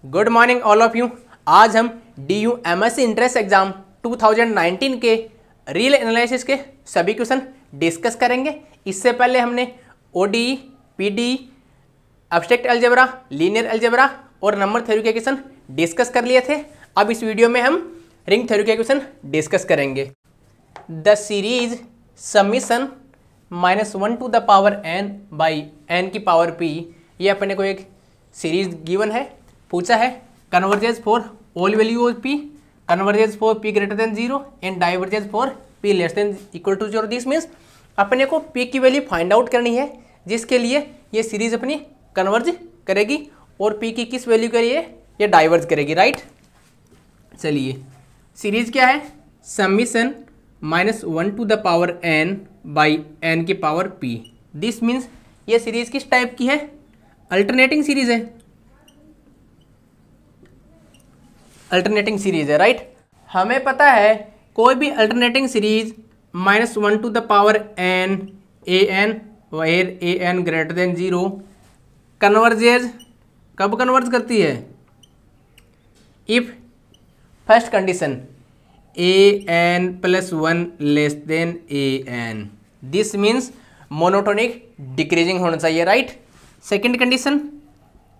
Good morning all of you. आज हम DU MSc entrance exam 2019 के रियल एनालिसिस के सभी क्वेश्चन डिस्कस करेंगे। इससे पहले हमने ODE, PDE, abstract algebra, linear algebra और नंबर थ्योरी के क्वेश्चन डिस्कस कर लिए थे। अब इस वीडियो में हम रिंग थ्योरी के क्वेश्चन डिस्कस करेंगे। The series summation -1 to the power n by n की पावर p, ये अपने को एक सीरीज गिवन है, पूछा है converges for all value of p, converges for p greater than 0 and diverges for p less than equal to 0। This means अपने को p की वैल्यू फाइंड आउट करनी है, जिसके लिए ये सीरीज अपनी कन्वर्ज करेगी और p की किस वैल्यू के लिए ये डाइवर्ज करेगी, राइट। चलिए सीरीज क्या है, summation -1 to the power n by n की पावर p। दिस मीन्स ये सीरीज किस टाइप की है, अल्टरनेटिंग सीरीज है, अल्टरनेटिंग सीरीज है, राइट। हमें पता है कोई भी alternating series -1 to the power n an where an greater than 0 converges कब कन्वर्ज करती है, if first condition an + 1 less than an। This means monotonic decreasing होना चाहिए, right. Second condition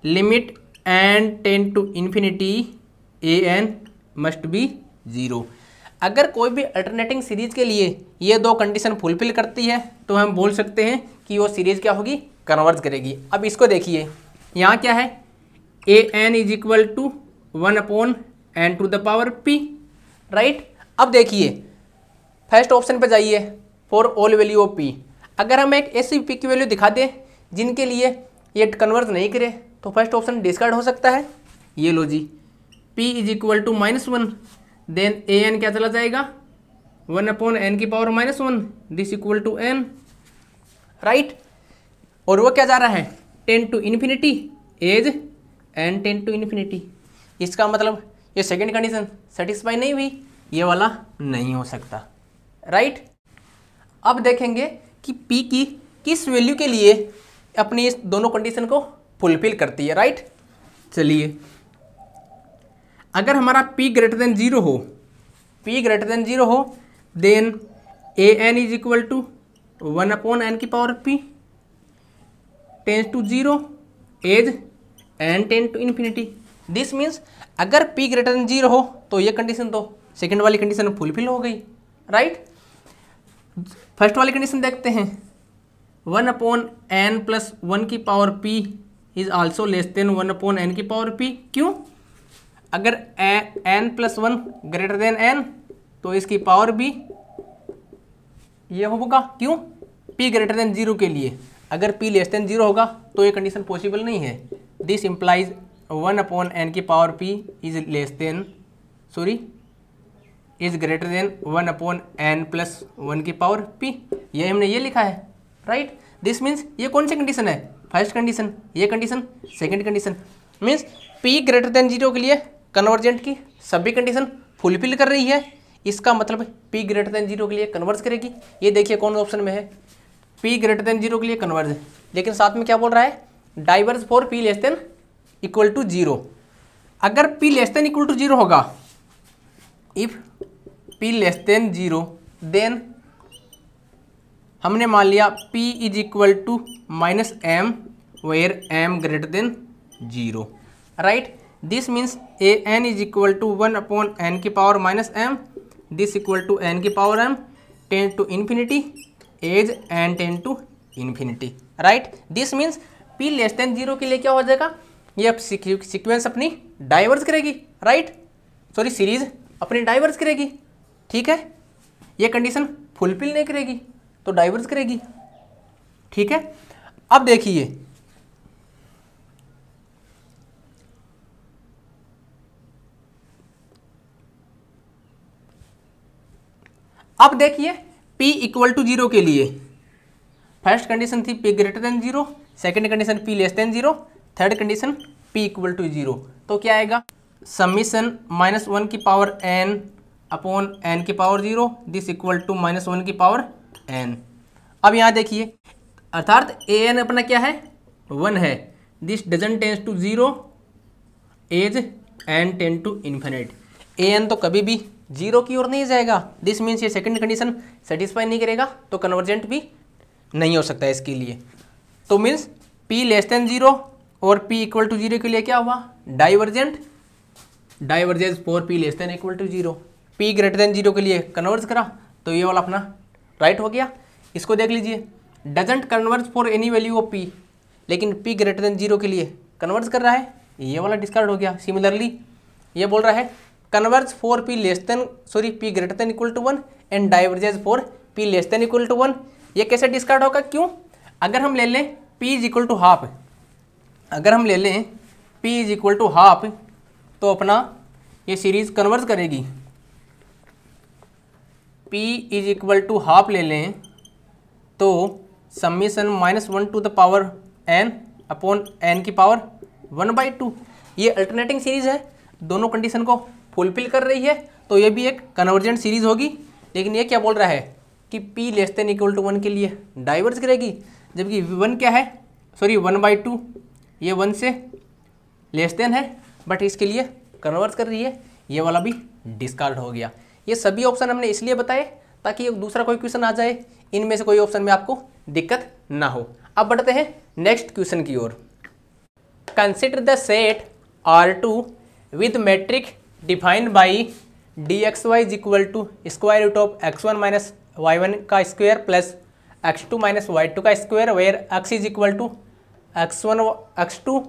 limit n tend to infinity an must be 0। अगर कोई भी alternating series के लिए ये दो कंडीशन फुलफिल करती है तो हम बोल सकते हैं कि वो सीरीज क्या होगी, कन्वर्ज करेगी। अब इसको देखिए, यहाँ क्या है, an = 1/n to the power p, right. अब देखिए फर्स्ट ऑप्शन पे जाइए, for all value of p। अगर हम एक ऐसी p की वैल्यू दिखा दें जिनके लिए ये कन्वर्ज नहीं करे तो फर्स्ट ऑप्शन डिस्कार्ड हो सकता है। ये लो जी, p = -1, देन an क्या चला जाएगा, 1/n की power -1, this equal to n, right. और वो क्या जा रहा है, 10 to infinity as n 10 to infinity. इसका मतलब ये सेकेंड कंडीशन सेटिस्फाई नहीं हुई, ये वाला नहीं हो सकता, राइट। अब देखेंगे कि p की किस वैल्यू के लिए अपनी इस दोनों कंडीशन को फुलफिल करती है, राइट। चलिए अगर हमारा p ग्रेटर देन 0 हो, p ग्रेटर देन 0 हो, देन an = 1/n की power p tends to 0 as n tend to infinity. This means अगर p ग्रेटर देन 0 हो तो ये कंडीशन तो सेकेंड वाली कंडीशन फुलफिल हो गई, राइट। फर्स्ट वाली कंडीशन देखते हैं, 1/n + 1 की power p is also less than 1/n की पावर p। क्यों, अगर n + 1 ग्रेटर देन n तो इसकी पावर भी ये होगा, क्यों, p ग्रेटर देन 0 के लिए। अगर p लेस देन 0 होगा तो ये कंडीशन पॉसिबल नहीं है। दिस इम्प्लाइज 1/n की power p is less then is greater than 1/n + 1 की पावर p। ये हमने ये लिखा है, राइट। दिस मीन्स ये कौन सी कंडीशन है, फर्स्ट कंडीशन, ये condition second condition. Means p greater than 0 के लिए कन्वर्जेंट की सभी कंडीशन फुलफिल कर रही है, इसका मतलब p ग्रेटर देन 0 के लिए कन्वर्ज करेगी। ये देखिए कौन ऑप्शन में है, p ग्रेटर देन 0 के लिए कन्वर्ज, लेकिन साथ में क्या बोल रहा है, diverge for p less than equal to 0। अगर p less than equal to 0 होगा, if p less than 0, then हमने मान लिया p = -m where m greater than 0, right. This means an = 1/n की power -m, this equal to n की power m tend to infinity as n tend to infinity, right. This means p less than 0 के लिए क्या हो जाएगा, ये अब sequence अपनी डाइवर्स करेगी, राइट, सीरीज अपनी डाइवर्स करेगी, ठीक है। ये कंडीशन फुलफिल नहीं करेगी तो डाइवर्स करेगी, ठीक है। अब देखिए p = 0 के लिए फर्स्ट कंडीशन थी p greater than 0, second condition p less than 0, third condition p = 0। तो क्या आएगा, समीशन -1 की पावर n/n की पावर 0, दिस इक्वल टू -1 की पावर n। अब यहाँ देखिए, अर्थात an अपना क्या है, 1 है, this doesn't tends to 0 as n tend to infinite, a n तो कभी भी जीरो की ओर नहीं जाएगा। दिस मीन्स ये सेकंड कंडीशन सेटिस्फाई नहीं करेगा तो कन्वर्जेंट भी नहीं हो सकता है इसके लिए। तो means p less than zero और p इक्वल टू जीरो के लिए क्या हुआ, divergent, divergence for p less than equal to zero. p greater than zero के लिए कन्वर्ज करा तो ये वाला अपना राइट हो गया। इसको देख लीजिए, doesn't converge for any value of p, लेकिन p ग्रेटर देन जीरो के लिए कन्वर्ज कर रहा है, ये वाला डिस्कार्ड हो गया। सिमिलरली ये बोल रहा है converge for p less than p greater than equal to 1 and divergence for p less than equal to 1, ये कैसे डिस्कार्ड होगा, क्यों, अगर हम ले लें p is equal to half, अगर हम ले लें p is equal to half तो अपना ये सीरीज कन्वर्ज करेगी। p is equal to half ले लें तो summation -1 to the power n upon n की पावर 1/2, ये अल्टरनेटिंग सीरीज है, दोनों कंडीशन को फुलफिल कर रही है, तो ये भी एक कन्वर्जेंट सीरीज होगी। लेकिन ये क्या बोल रहा है कि p less than equal to 1 के लिए डाइवर्ज करेगी, जबकि 1 क्या है, सॉरी 1/2 ये 1 से लेस देन है बट इसके लिए कन्वर्ज कर रही है, ये वाला भी डिस्कार्ड हो गया। ये सभी ऑप्शन हमने इसलिए बताए ताकि एक दूसरा कोई क्वेश्चन आ जाए, इनमें से कोई ऑप्शन में आपको दिक्कत ना हो। अब बढ़ते हैं नेक्स्ट क्वेश्चन की ओर। Consider the set R2 with metric defined by dxy is equal to square root of x1 minus y1 का square plus x2 minus y2 का square, where x is equal to x1 x2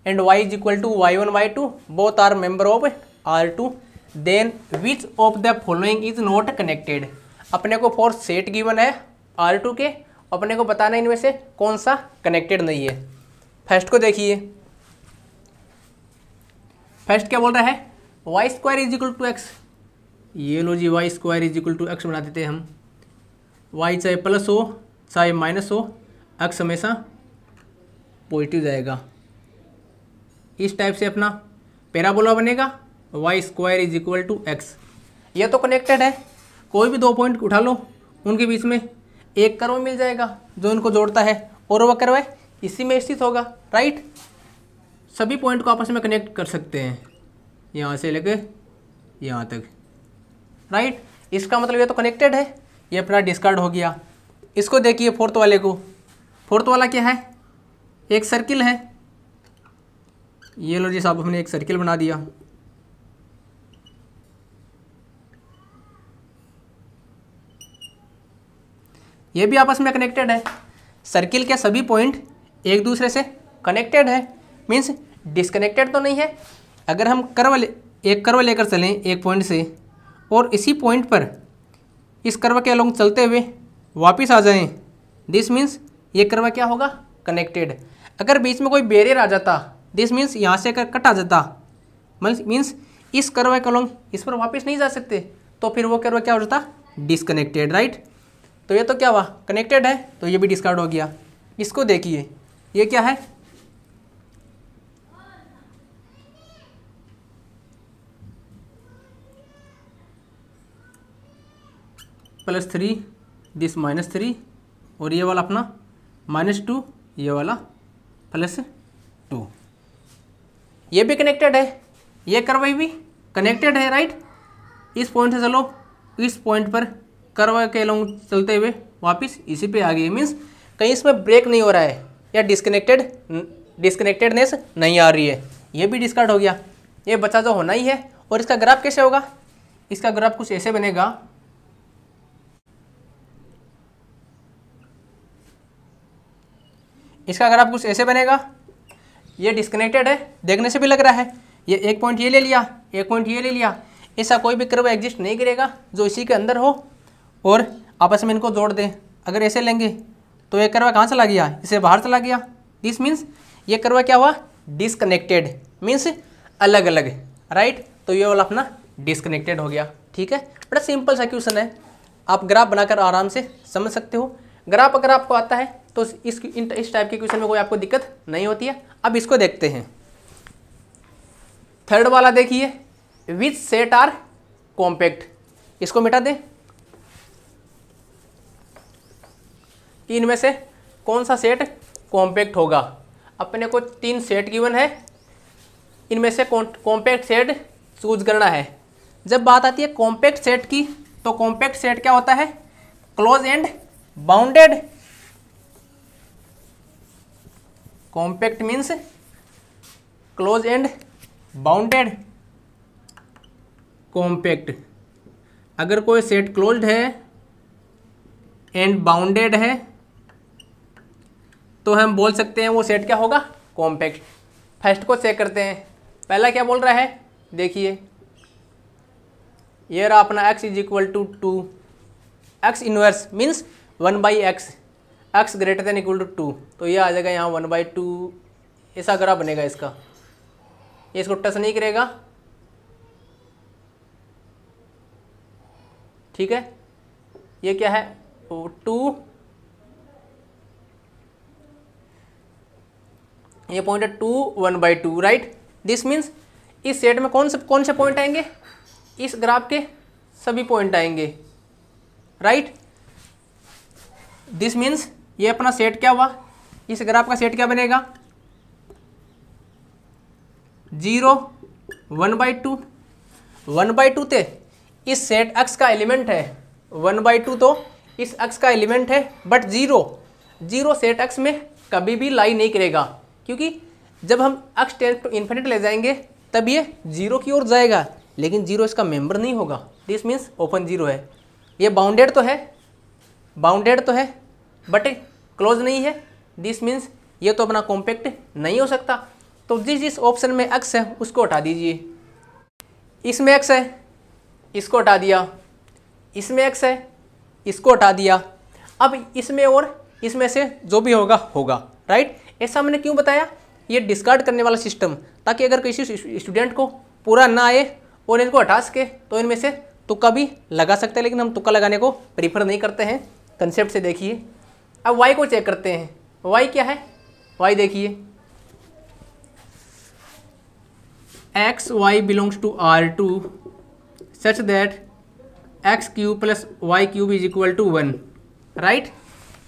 and y is equal to y1 y2, both are member of R2, then which of the following is not connected. अपने को four set given है R2 के, अपने को बताना इनमें से कौन सा कनेक्टेड नहीं है। फर्स्ट को देखिए, फर्स्ट क्या बोल रहा है, Y square is equal to x, ये लो जी Y square is equal to X बना देते हैं हम, वाई चाहे प्लस हो चाहे माइनस हो, एक्स हमेशा पॉजिटिव जाएगा। इस टाइप से अपना पैराबोला बनेगा, y square is equal to x, ये तो कनेक्टेड है। कोई भी दो पॉइंट उठा लो, उनके बीच में एक कर्व मिल जाएगा जो इनको जोड़ता है, और वह कर्व इसी में स्थित होगा, राइट। सभी पॉइंट को आपस में कनेक्ट कर सकते हैं, यहाँ से लेके यहाँ तक, राइट। इसका मतलब ये तो कनेक्टेड है, ये अपना डिस्कार्ड हो गया। इसको देखिए फोर्थ वाले को, फोर्थ वाला क्या है, एक सर्किल है, ये लो जी साहब हमने एक सर्किल बना दिया, ये भी आपस में कनेक्टेड है। सर्किल के सभी पॉइंट एक दूसरे से कनेक्टेड है, मीन्स डिस्कनेक्टेड तो नहीं है। अगर हम एक कर्व लेकर चलें एक पॉइंट से और इसी पॉइंट पर इस कर्व के अलोंग चलते हुए वापस आ जाएं, दिस मीन्स ये कर्व क्या होगा, कनेक्टेड। अगर बीच में कोई बैरियर आ जाता, दिस मीन्स यहाँ से अगर कट आ जाता, मीन्स इस कर्व के अलोंग इस पर वापस नहीं जा सकते, तो फिर वो कर्व क्या हो जाता, डिस्कनेक्टेड, राइट। तो ये तो क्या हुआ, कनेक्टेड है, तो ये भी डिस्कार्ड हो गया। इसको देखिए, ये क्या है, +3 दिस -3 और ये वाला अपना -2, ये वाला +2, ये भी कनेक्टेड है, ये कर्व भी कनेक्टेड है, राइट। इस पॉइंट से चलो इस पॉइंट पर कर्व के लॉन्ग चलते हुए वापस इसी पे आ गई, मीन्स कहीं इसमें ब्रेक नहीं हो रहा है या डिस्कनेक्टेडनेस नहीं आ रही है, ये भी डिस्कार्ड हो गया। ये बचा जो होना ही है। और इसका ग्राफ कैसे होगा, इसका ग्राफ कुछ ऐसे बनेगा, इसका ग्राफ कुछ ऐसे बनेगा, ये डिस्कनेक्टेड है, देखने से भी लग रहा है। ये एक पॉइंट ये ले लिया, एक पॉइंट ये ले लिया, ऐसा कोई भी कर्व एग्जिस्ट नहीं करेगा जो इसी के अंदर हो और आपस में इनको जोड़ दें। अगर ऐसे लेंगे तो ये कर्व कहाँ चला गया, इसे बाहर चला गया, दिस मीन्स ये कर्व क्या हुआ, डिस्कनेक्टेड, मीन्स अलग अलग, राइट। तो ये वाला अपना डिस्कनेक्टेड हो गया, ठीक है। बड़ा सिंपल सा क्वेश्चन है, आप ग्राफ बनाकर आराम से समझ सकते हो। ग्राफ अगर आपको आता है तो इस टाइप के क्वेश्चन में कोई आपको दिक्कत नहीं होती है। अब इसको देखते हैं, थर्ड वाला देखिए, विच सेट आर कॉम्पैक्ट, इसको मिटा दें कि इनमें से कौन सा सेट कॉम्पैक्ट होगा। अपने को 3 सेट गिवन है, इनमें से कॉम्पैक्ट सेट चूज करना है। जब बात आती है कॉम्पैक्ट सेट की, तो कॉम्पैक्ट सेट क्या होता है? Close and bounded. Compact means close and bounded. Compact, अगर कोई सेट क्लोज्ड है एंड बाउंडेड है तो हम बोल सकते हैं वो सेट क्या होगा? कॉम्पैक्ट। फर्स्ट को चेक करते हैं। पहला क्या बोल रहा है? देखिए, ये रहा अपना x is equal to 2, x inverse means 1/x, x greater than equal to 2, तो ये आ जाएगा यहाँ 1/2। ऐसा ग्राफ बनेगा इसका, ये इसको टच नहीं करेगा, ठीक है। ये क्या है? 2, ये पॉइंट है 2, 1/2, राइट। दिस मीन्स इस सेट में कौन से पॉइंट आएंगे? इस ग्राफ के सभी पॉइंट आएंगे, राइट। दिस मीन्स ये अपना सेट क्या हुआ? इस ग्राफ का सेट क्या बनेगा? 0, 1/2। 1/2 थे इस सेट x का एलिमेंट है, 1/2 तो इस x का एलिमेंट है, बट 0 सेट x में कभी भी लाई नहीं करेगा, क्योंकि जब हम x टेंड टू इन्फिनिटी ले जाएंगे तब ये 0 की ओर जाएगा, लेकिन 0 इसका मेंबर नहीं होगा। दिस मीन्स ओपन 0 है। ये बाउंडेड तो है बट क्लोज नहीं है। दिस मीन्स ये तो अपना कॉम्पैक्ट नहीं हो सकता। तो जिस ऑप्शन में x है उसको हटा दीजिए। इसमें x है, इसको हटा दिया। इसमें x है, इसको हटा दिया। अब इसमें और इसमें से जो भी होगा, राइट। ऐसा मैंने क्यों बताया? ये डिस्कार्ड करने वाला सिस्टम, ताकि अगर किसी स्टूडेंट को पूरा ना आए और इनको हटा सके तो इनमें से तुक्का भी लगा सकते हैं, लेकिन हम तुक्का लगाने को प्रीफर नहीं करते हैं। कंसेप्ट से देखिए। अब y को चेक करते हैं। y क्या है? y देखिए, x y belongs to R2 such that x³ + y³ is equal to 1, right.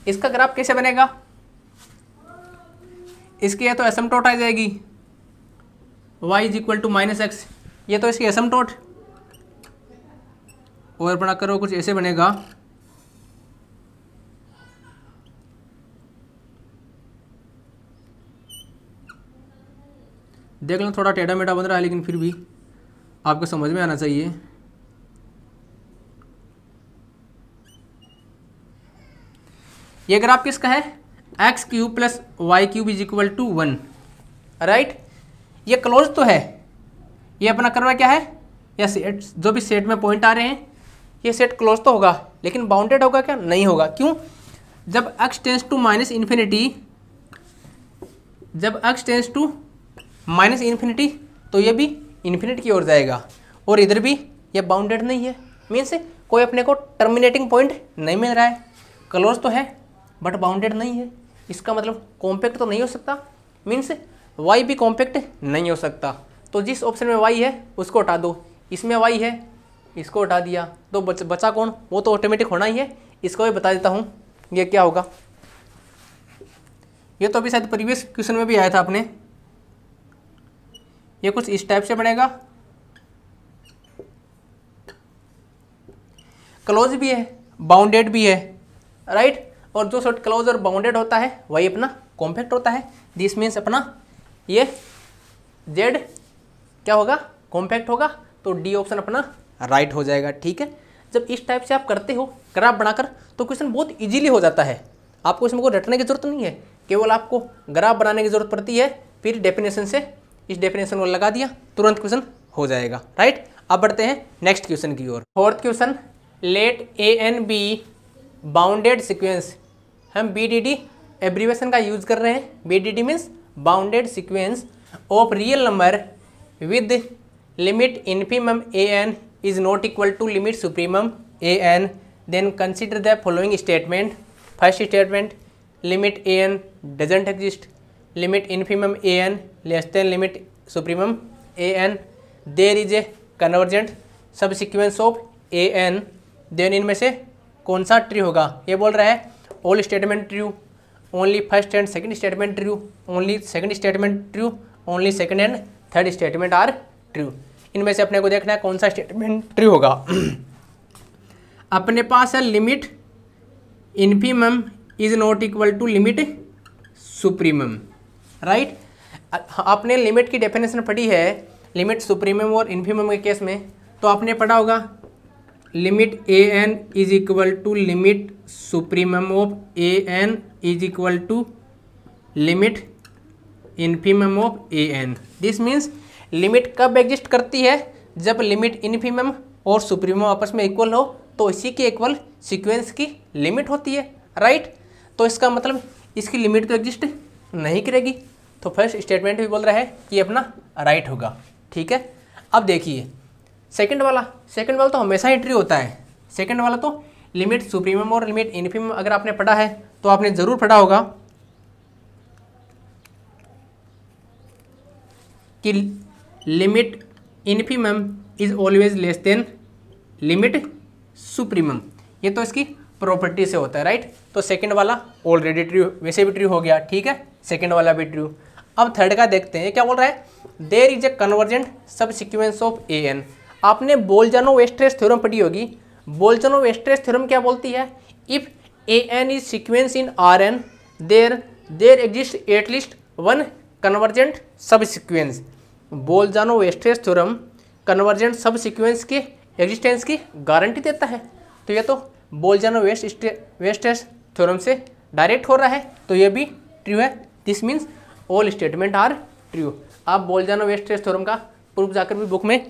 इसका ग्राफ कैसे बनेगा? इसकी ये तो एसिम्पटोट आ जाएगी, y is equal to -x, ये तो इसकी एसिम्पटोट। और बड़ा करो कुछ ऐसे बनेगा, देख लो थोड़ा टेढ़ा मेढ़ा बन रहा है, लेकिन फिर भी आपको समझ में आना चाहिए। ये ग्राफ किसका है? x³ + y³ is equal to 1, right. ये क्लोज तो है, ये अपना करवा क्या है? या सेट, जो भी सेट में पॉइंट आ रहे हैं ये सेट क्लोज तो होगा, लेकिन बाउंडेड होगा क्या? नहीं होगा। क्यों? जब x टेंस टू -इन्फिनिटी, तो ये भी इन्फिनिटी की ओर जाएगा, और इधर भी ये बाउंडेड नहीं है। मीन्स कोई अपने को टर्मिनेटिंग पॉइंट नहीं मिल रहा है। क्लोज तो है बट बाउंडेड नहीं है, इसका मतलब कॉम्पैक्ट तो नहीं हो सकता। मीन्स y भी कॉम्पैक्ट नहीं हो सकता। तो जिस ऑप्शन में y है उसको हटा दो। इसमें y है, इसको हटा दिया, तो बचा कौन? वो तो ऑटोमेटिक होना ही है। इसको भी बता देता हूँ ये क्या होगा। ये तो अभी शायद प्रीवियस क्वेश्चन में भी आया था अपने। ये कुछ इस टाइप से बनेगा, क्लोज भी है, बाउंडेड भी है, राइट। और जो सेट क्लोज और बाउंडेड होता है वही अपना कॉम्पैक्ट होता है। दिस मीन्स अपना ये Z क्या होगा? कॉम्पैक्ट होगा। तो डी ऑप्शन अपना राइट हो जाएगा, ठीक है। जब इस टाइप से आप करते हो ग्राफ बनाकर तो क्वेश्चन बहुत इजीली हो जाता है। आपको इसमें कोई रटने की जरूरत नहीं है, केवल आपको ग्राफ बनाने की जरूरत पड़ती है। फिर डेफिनेशन से इस डेफिनेशन को लगा दिया, तुरंत क्वेश्चन हो जाएगा, राइट। अब बढ़ते हैं नेक्स्ट क्वेश्चन की ओर। Fourth question, let AN be bounded sequence. हम BDD एब्रीवेशन का यूज कर रहे हैं। BDD means bounded sequence of real number with limit infimum AN is not equal to limit supremum AN। Then consider the following statement. First statement, limit AN doesn't exist, limit infimum AN less than limit supremum AN, there is a convergent subsequence of AN। देन इनमें से कौन सा true होगा? ये बोल रहा है all statement true, only first and second statement true, only second statement true, only second and third statement are true. इनमें से अपने को देखना है कौन सा स्टेटमेंट ट्रू होगा। अपने पास है limit infimum is not equal to limit supremum, right. आपने लिमिट की डेफिनेशन पढ़ी है लिमिट सुप्रीमम और इन्फीमम के केस में, तो आपने पढ़ा होगा limit a n is equal to limit supremum of a n is equal to limit infimum of a n. This means limit कब एग्जिस्ट करती है, जब लिमिट इन्फीमम और सुप्रीमम आपस में इक्वल हो, तो इसी के इक्वल सीक्वेंस की लिमिट होती है, राइट। तो इसका मतलब इसकी लिमिट तो एग्जिस्ट नहीं करेगी, तो फर्स्ट स्टेटमेंट भी बोल रहा है कि अपना राइट होगा, ठीक है। अब देखिए सेकंड वाला तो हमेशा ही ट्रू होता है। सेकंड वाला तो लिमिट सुप्रीमम और लिमिट इन्फीमम अगर आपने पढ़ा है तो आपने ज़रूर पढ़ा होगा कि limit infimum is always less than limit supremum. ये तो इसकी प्रॉपर्टी से होता है, राइट। तो सेकंड वाला ऑलरेडी ट्रू, वैसे भी ट्रू हो गया, ठीक है। सेकंड वाला भी ट्रू। अब थर्ड का देखते हैं क्या बोल रहा है। देयर इज ए कन्वर्जेंट सब सिक्वेंस ऑफ ए एन। आपने बोल्जानो-वेस्टरेस थ्योरम पढ़ी होगी। बोल्जानो-वेस्टरेस थ्योरम क्या बोलती है, if a n is sequence in R n there exist at least one convergent subsequence. Bolzano Weierstrass theorem convergent subsequence के एग्जिस्टेंस की guarantee देता है। तो ये तो बोल्जानो-वेस्टरेस थ्योरम से डायरेक्ट हो रहा है, तो ये भी ट्रू है। This means all statement are true. आप बोल्जानो-वेस्टरेस थ्योरम का प्रूफ जाकर भी बुक में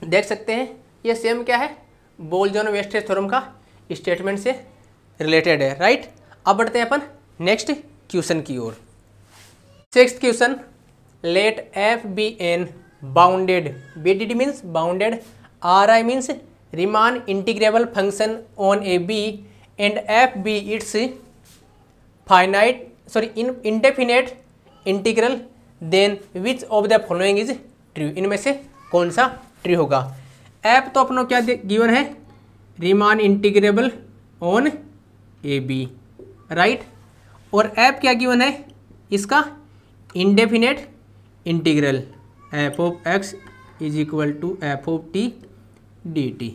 देख सकते हैं। ये सेम क्या है, बोल्जानो-वेस्टरेस थ्योरम का स्टेटमेंट से रिलेटेड है, राइट। अब बढ़ते हैं अपन नेक्स्ट क्वेश्चन की ओर। Sixth question, let F be an bounded, BDD means bounded, RI means Riemann integrable function on A B and F be it's indefinite integral, then which of the following is true. इनमें से कौन सा true होगा। F तो अपनों क्या given है, Riemann integrable on A b, right. और एफ क्या गिवन है, इसका indefinite integral f of x is equal to f of T D t.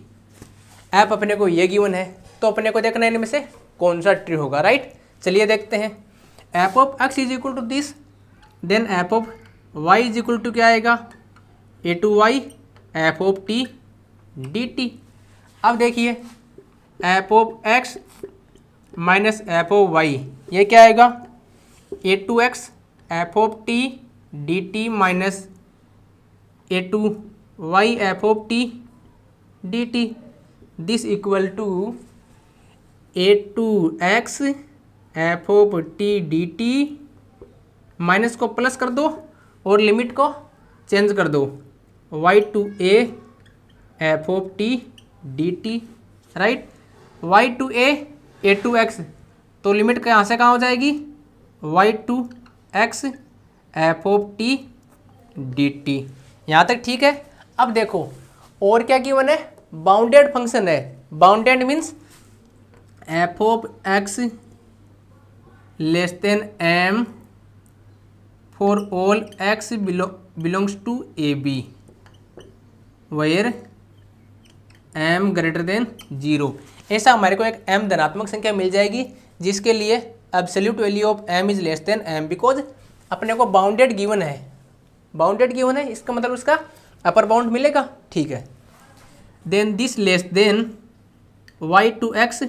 F अपने को ये गिवन है, तो अपने को देखना है इनमें से कौन सा ट्रू होगा, राइट। चलिए देखते हैं। F of x is equal to this, then F of Y is equal to क्या आएगा, A to Y F of T D T. अब देखिए F of x minus F of Y, ये क्या आएगा, A to x F of T D T minus A to Y F of T D T. This equal to A to x F of T D T, minus को plus कर दो और limit को change कर दो, y to a f of T D t, right. Y to A to x, तो limit कहाँ से कहाँ हो जाएगी, y to x F of T D t. यहाँ तक ठीक है। अब देखो और क्या गिवन है, बाउंडेड फंक्शन है। Bounded means f of x less than m for all x belongs to a b where m greater than 0। ऐसा हमारे को एक एम धनात्मक संख्या मिल जाएगी जिसके लिए absolute value of m is less than m, because अपने को बाउंडेड गिवन है। बाउंडेड गिवन है, इसका मतलब उसका अपर बाउंड मिलेगा, ठीक है। Then this less than y to x,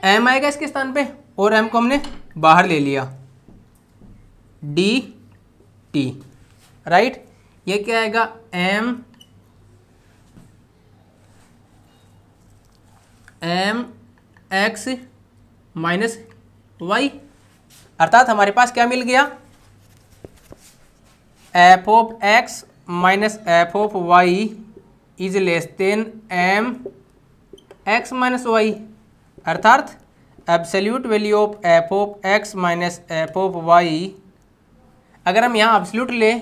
m आएगा इसके स्थान पे और एम को हमने बाहर ले लिया, डी टी, राइट। ये क्या आएगा, एम एक्स माइनस वाई, अर्थात हमारे पास क्या मिल गया, F of x minus F of Y is less than M X minus Y, अर्थात absolute value of F of x minus F of Y, अगर हम यहाँ एब्सोल्यूट ले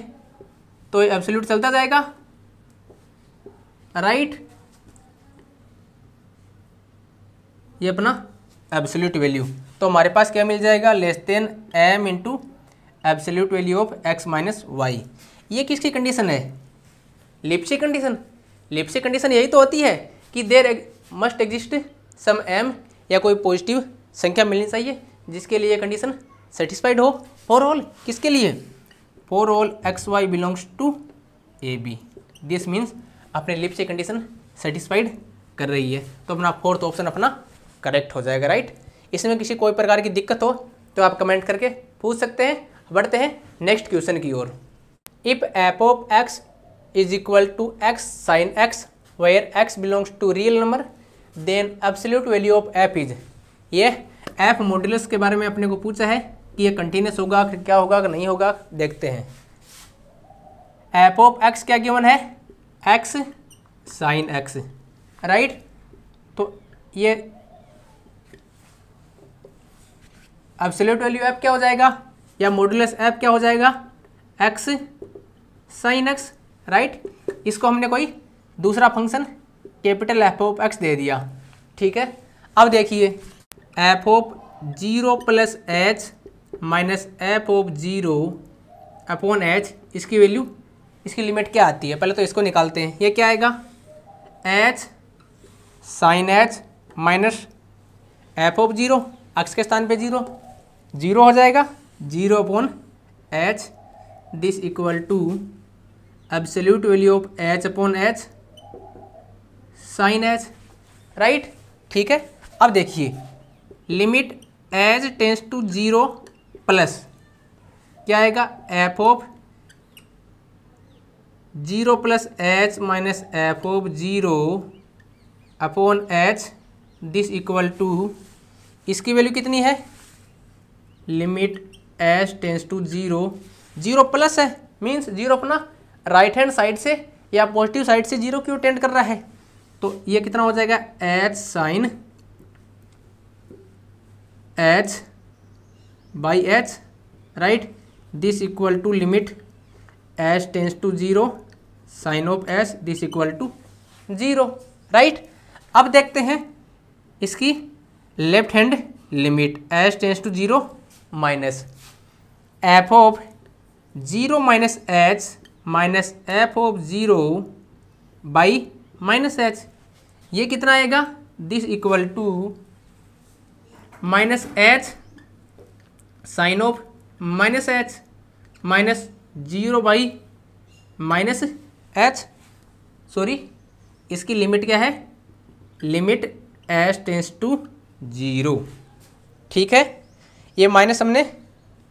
तो एब्सोल्यूट चलता जाएगा, राइट। ये अपना एब्सोल्यूट वैल्यू, तो हमारे पास क्या मिल जाएगा, less than m into absolute value of x minus y. ये किसकी कंडीशन है? लिप्सी कंडीशन। लिप्सी कंडीशन यही तो होती है कि there must exist some m या कोई पॉजिटिव संख्या मिलनी चाहिए जिसके लिए कंडीशन सेटिस्फाइड हो फॉर ऑल, किसके लिए? For all x y belongs to a b. This means अपने लिप्सी कंडीशन सेटिस्फाइड कर रही है, तो अपना फोर्थ ऑप्शन अपना करेक्ट हो जाएगा, राइट। इसमें किसी कोई प्रकार की दिक्कत हो तो आप कमेंट करके पूछ सकते हैं। बढ़ते हैं नेक्स्ट क्वेश्चन की ओर। If F of x is equal to X sine X where X belongs to real number then absolute value of F is. ये एफ मॉड्यूलस के बारे में अपने को पूछा है कि ये कंटिन्यूस होगा कि क्या होगा कि नहीं होगा, देखते हैं। एफ ऑफ एक्स क्या गिवन है? X sine X, right. तो ये एब्सोल्यूट वैल्यू एफ क्या हो जाएगा या मॉड्यूलस एफ क्या हो जाएगा? X sine X, right. इसको हमने कोई दूसरा function capital F of X दे दिया, ठीक है। अब देखिए F of 0 plus H minus F of 0 upon H, इसकी वैल्यू, इसकी लिमिट क्या आती है? पहले तो इसको निकालते हैं। ये क्या आएगा? H sine h minus F of 0, x के स्थान पे 0 हो जाएगा, 0 upon h, this equal to absolute value of h upon h sine h, right, ठीक है। अब देखिए limit h tends to 0 plus क्या आएगा? F of 0 plus H minus F of 0 upon h, this equal to, इसकी value कितनी है? Limit h tends to 0 plus है, मीन्स 0 अपना राइट हैंड साइड से या पॉजिटिव साइड से 0 क्यों टेंड कर रहा है? तो ये कितना हो जाएगा? H sine h by h, right, this equal to limit h tends to 0 sine of h, this equal to 0, right. अब देखते हैं इसकी left hand limit h tends to 0 minus F of 0 minus h minus F of 0 by minus h, ये कितना आएगा? This equal to minus h sine of minus h minus 0 by minus h, sorry, इसकी limit क्या है? Limit h tends to 0, ठीक है। ये minus हमने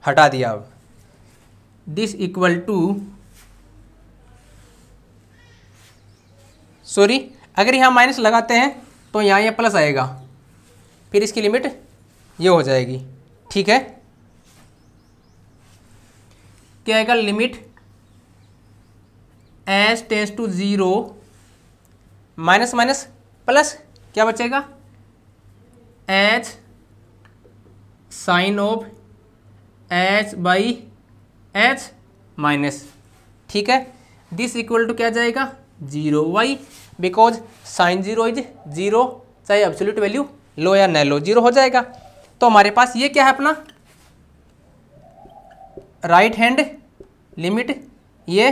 हटा दिया। अब दिस इक्वल टू, सॉरी, अगर यहाँ माइनस लगाते हैं तो यहाँ ये प्लस आएगा, फिर इसकी लिमिट ये हो जाएगी, ठीक है। क्या आएगा? Limit h tends to 0 minus minus plus, क्या बचेगा? H sine of h by h minus, ठीक है, दिस इक्वल टू क्या जाएगा? 0 वाई, बिकॉज साइन 0 इज 0, चाहे एब्सोल्यूट वैल्यू लो या न लो 0 हो जाएगा। तो हमारे पास ये क्या है? अपना राइट हैंड लिमिट, ये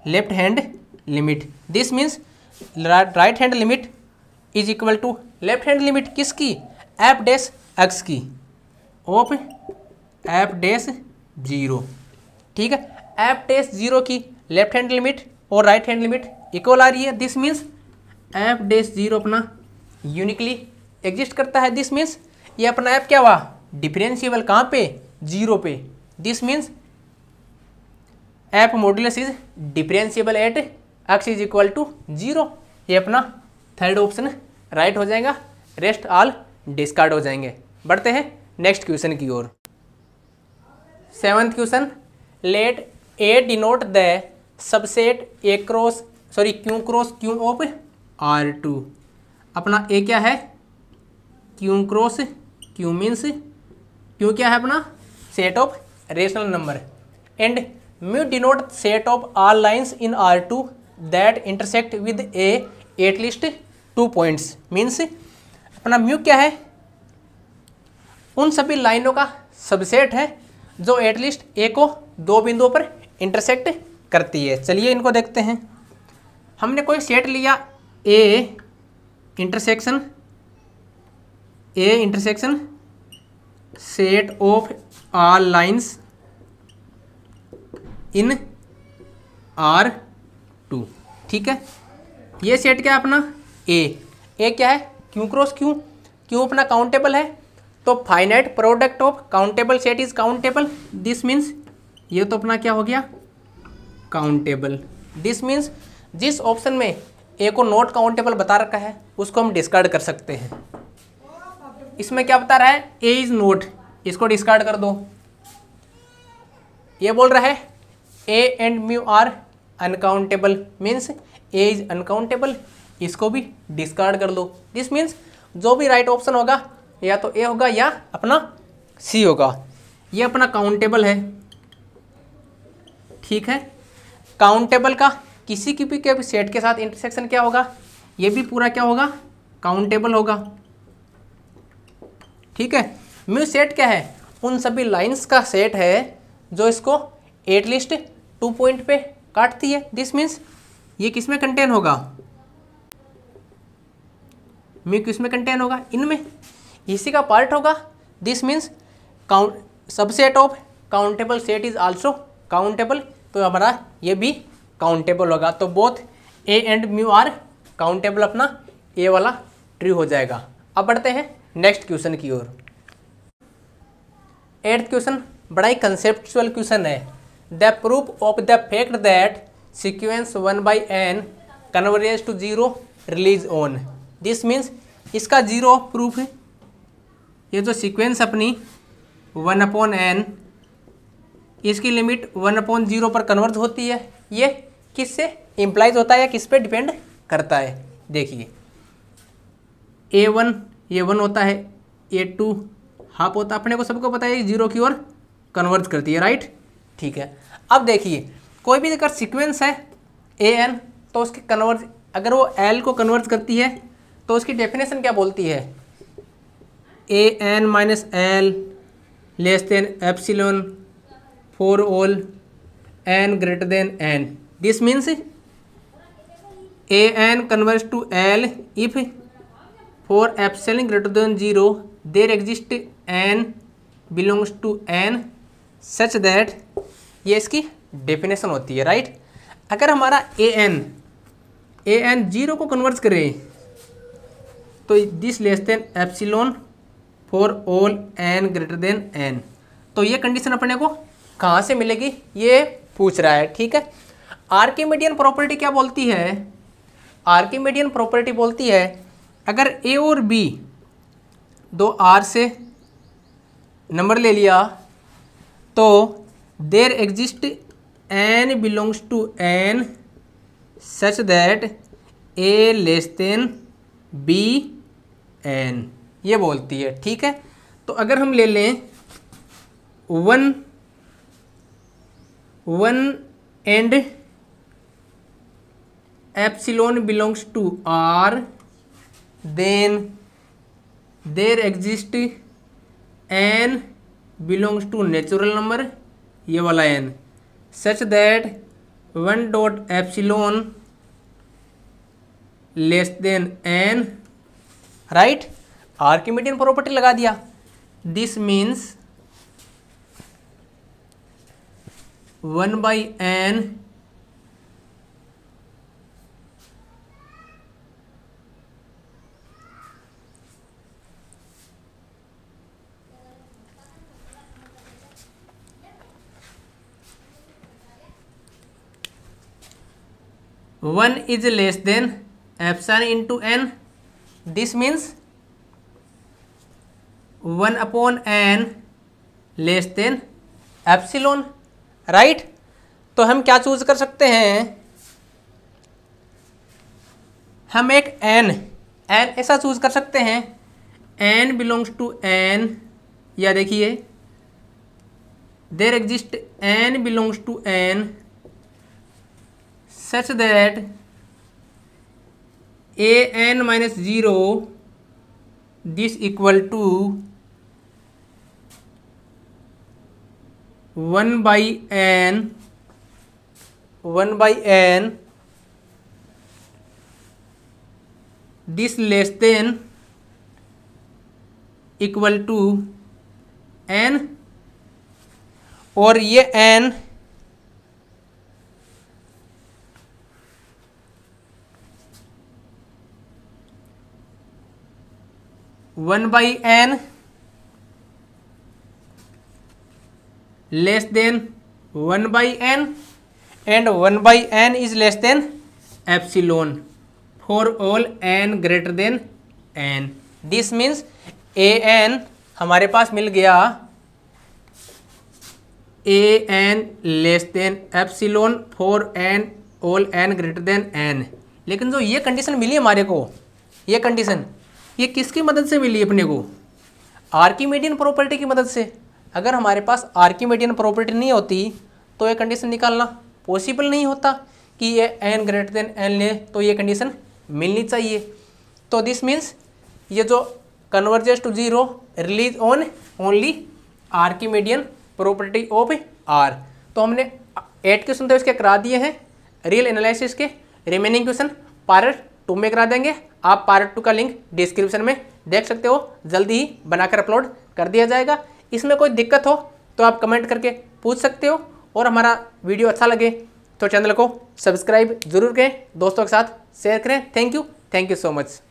left hand limit, this means right hand limit is equal to left hand limit किसकी? एफ डैश एक्स की ऑफ एफ डैश 0, ठीक है। एफ डैश 0 की लेफ्ट हैंड लिमिट और राइट हैंड लिमिट इक्वल आ रही है, दिस मीन्स एफ डैश 0 अपना यूनिकली एग्जिस्ट करता है, दिस मीन्स ये अपना एफ क्या हुआ? डिफरेंशिएबल कहाँ पे? 0 पे, this means f modulus is differentiable at x is equal to 0। ये अपना थर्ड ऑप्शन राइट हो जाएगा, रेस्ट ऑल डिस्कार्ड हो जाएंगे। बढ़ते हैं नेक्स्ट क्वेश्चन की ओर। 7th question, let A denote the subset A cross Q cross Q of R2। अपना ए क्या है? Q cross Q means Q क्या है? अपना set of rational number, and mu denote set of all lines in R2 that intersect with a at least 2 points, means अपना mu क्या है? उन सभी लाइनों का सबसेट है जो एटलीस्ट ए को 2 बिंदुओं पर इंटरसेक्ट करती है। चलिए इनको देखते हैं। हमने कोई सेट लिया A intersection set of all lines in R2, ठीक है। ये सेट क्या है अपना ए क्या है, क्यू क्रॉस क्यू, क्यू अपना काउंटेबल है, तो finite product of countable set is countable. This means ये तो अपना क्या हो गया, काउंटेबल। दिस मीन्स जिस ऑप्शन में ए को नॉट काउंटेबल बता रखा है उसको हम डिस्कार्ड कर सकते हैं। इसमें क्या बता रहा है, ए इज नोट, इसको डिस्कार्ड कर दो। ये बोल रहा है A and mu are uncountable, means A is uncountable, इसको भी डिस्कार्ड कर दो। दिस मीन्स जो भी राइट ऑप्शन होगा या तो ए होगा या अपना सी होगा। ये अपना काउंटेबल है, ठीक है। काउंटेबल का किसी की भी के सेट के साथ इंटरसेक्शन क्या होगा, ये भी पूरा क्या होगा, काउंटेबल होगा, ठीक है। म्यू सेट क्या है, उन सभी लाइंस का सेट है जो इसको एटलीस्ट 2 पॉइंट पे काटती है। दिस मीन्स ये किस में कंटेन होगा, म्यू किस में कंटेन होगा, इनमें, इसी का पार्ट होगा। This means subset of countable set is also countable, तो हमारा ये भी काउंटेबल होगा। तो both A and mu are countable, अपना ए वाला ट्रू हो जाएगा। अब बढ़ते हैं नेक्स्ट क्वेश्चन की ओर। 8th क्वेश्चन बड़ा ही कंसेप्चुअल क्वेश्चन है। The proof of the fact that sequence 1/n converges to 0 relies on. This means इसका 0 प्रूफ है। ये जो सीक्वेंस अपनी 1/n, इसकी लिमिट 1/0 पर कन्वर्ज होती है। ये किससे इम्प्लाइज होता है या किस पे डिपेंड करता है, देखिए A1 ये 1 होता है, A2 हाफ होता है, अपने को सबको पता है 0 की ओर कन्वर्ज करती है, राइट, ठीक है। अब देखिए कोई भी अगर सीक्वेंस है AN, तो उसके कन्वर्ज, अगर वो L को कन्वर्ज करती है तो उसकी डेफिनेशन क्या बोलती है, AN minus L less than epsilon for all n greater than n. This means an converges to L if for epsilon greater than 0 there exists n belongs to n such that, ये इसकी definition होती है, right. अगर हमारा an 0 को converge करे तो this less than epsilon for all n greater than n, तो ये कंडीशन अपने को कहाँ से मिलेगी, ये पूछ रहा है, ठीक है। आर्किमिडियन प्रॉपर्टी क्या बोलती है, आर्किमिडियन प्रॉपर्टी बोलती है अगर ए और बी दो आर से नंबर ले लिया तो there exist n belongs to N such that a less than b n, ये बोलती है, ठीक है। तो अगर हम ले लें 1 and epsilon belongs to R, then there exists n belongs to natural number, ये वाला n, such that 1 dot epsilon less than n, right, Archimedean property लगा दिया। This means 1/n one is less than epsilon into n. This means 1/n less than epsilon, right. तो हम क्या choose कर सकते हैं, हम एक n ऐसा चूज कर सकते हैं, n बिलोंग्स टू n, या देखिए there exist n belongs to n such that an minus 0 this equal to 1/n 1/n this less than equal to n, और ये n one by n less than 1/n and 1/n is less than epsilon for all n greater than n. This means an हमारे पास मिल गया an less than epsilon for n all n greater than n. लेकिन जो ये condition मिली हमारे को, ये condition ये किसकी मदद से मिली अपने को? आर्किमिडियन प्रॉपर्टी की मदद से. अगर हमारे पास आर्किमिडियन प्रॉपर्टी नहीं होती तो ये कंडीशन निकालना पॉसिबल नहीं होता कि ये n ग्रेटर देन n ले, तो ये कंडीशन मिलनी चाहिए. तो दिस मीन्स ये जो converges to zero relies on only Archimedean property of R. तो हमने 8 क्वेश्चन तो इसके करा दिए हैं रियल एनालिसिस के. रिमेनिंग क्वेश्चन पार्ट 2 में करा देंगे. आप पार्ट 2 का लिंक डिस्क्रिप्शन में देख सकते हो, जल्दी ही बनाकर अपलोड कर दिया जाएगा. इसमें कोई दिक्कत हो तो आप कमेंट करके पूछ सकते हो, और हमारा वीडियो अच्छा लगे तो चैनल को सब्सक्राइब जरूर करें, दोस्तों के साथ शेयर करें. Thank you so much.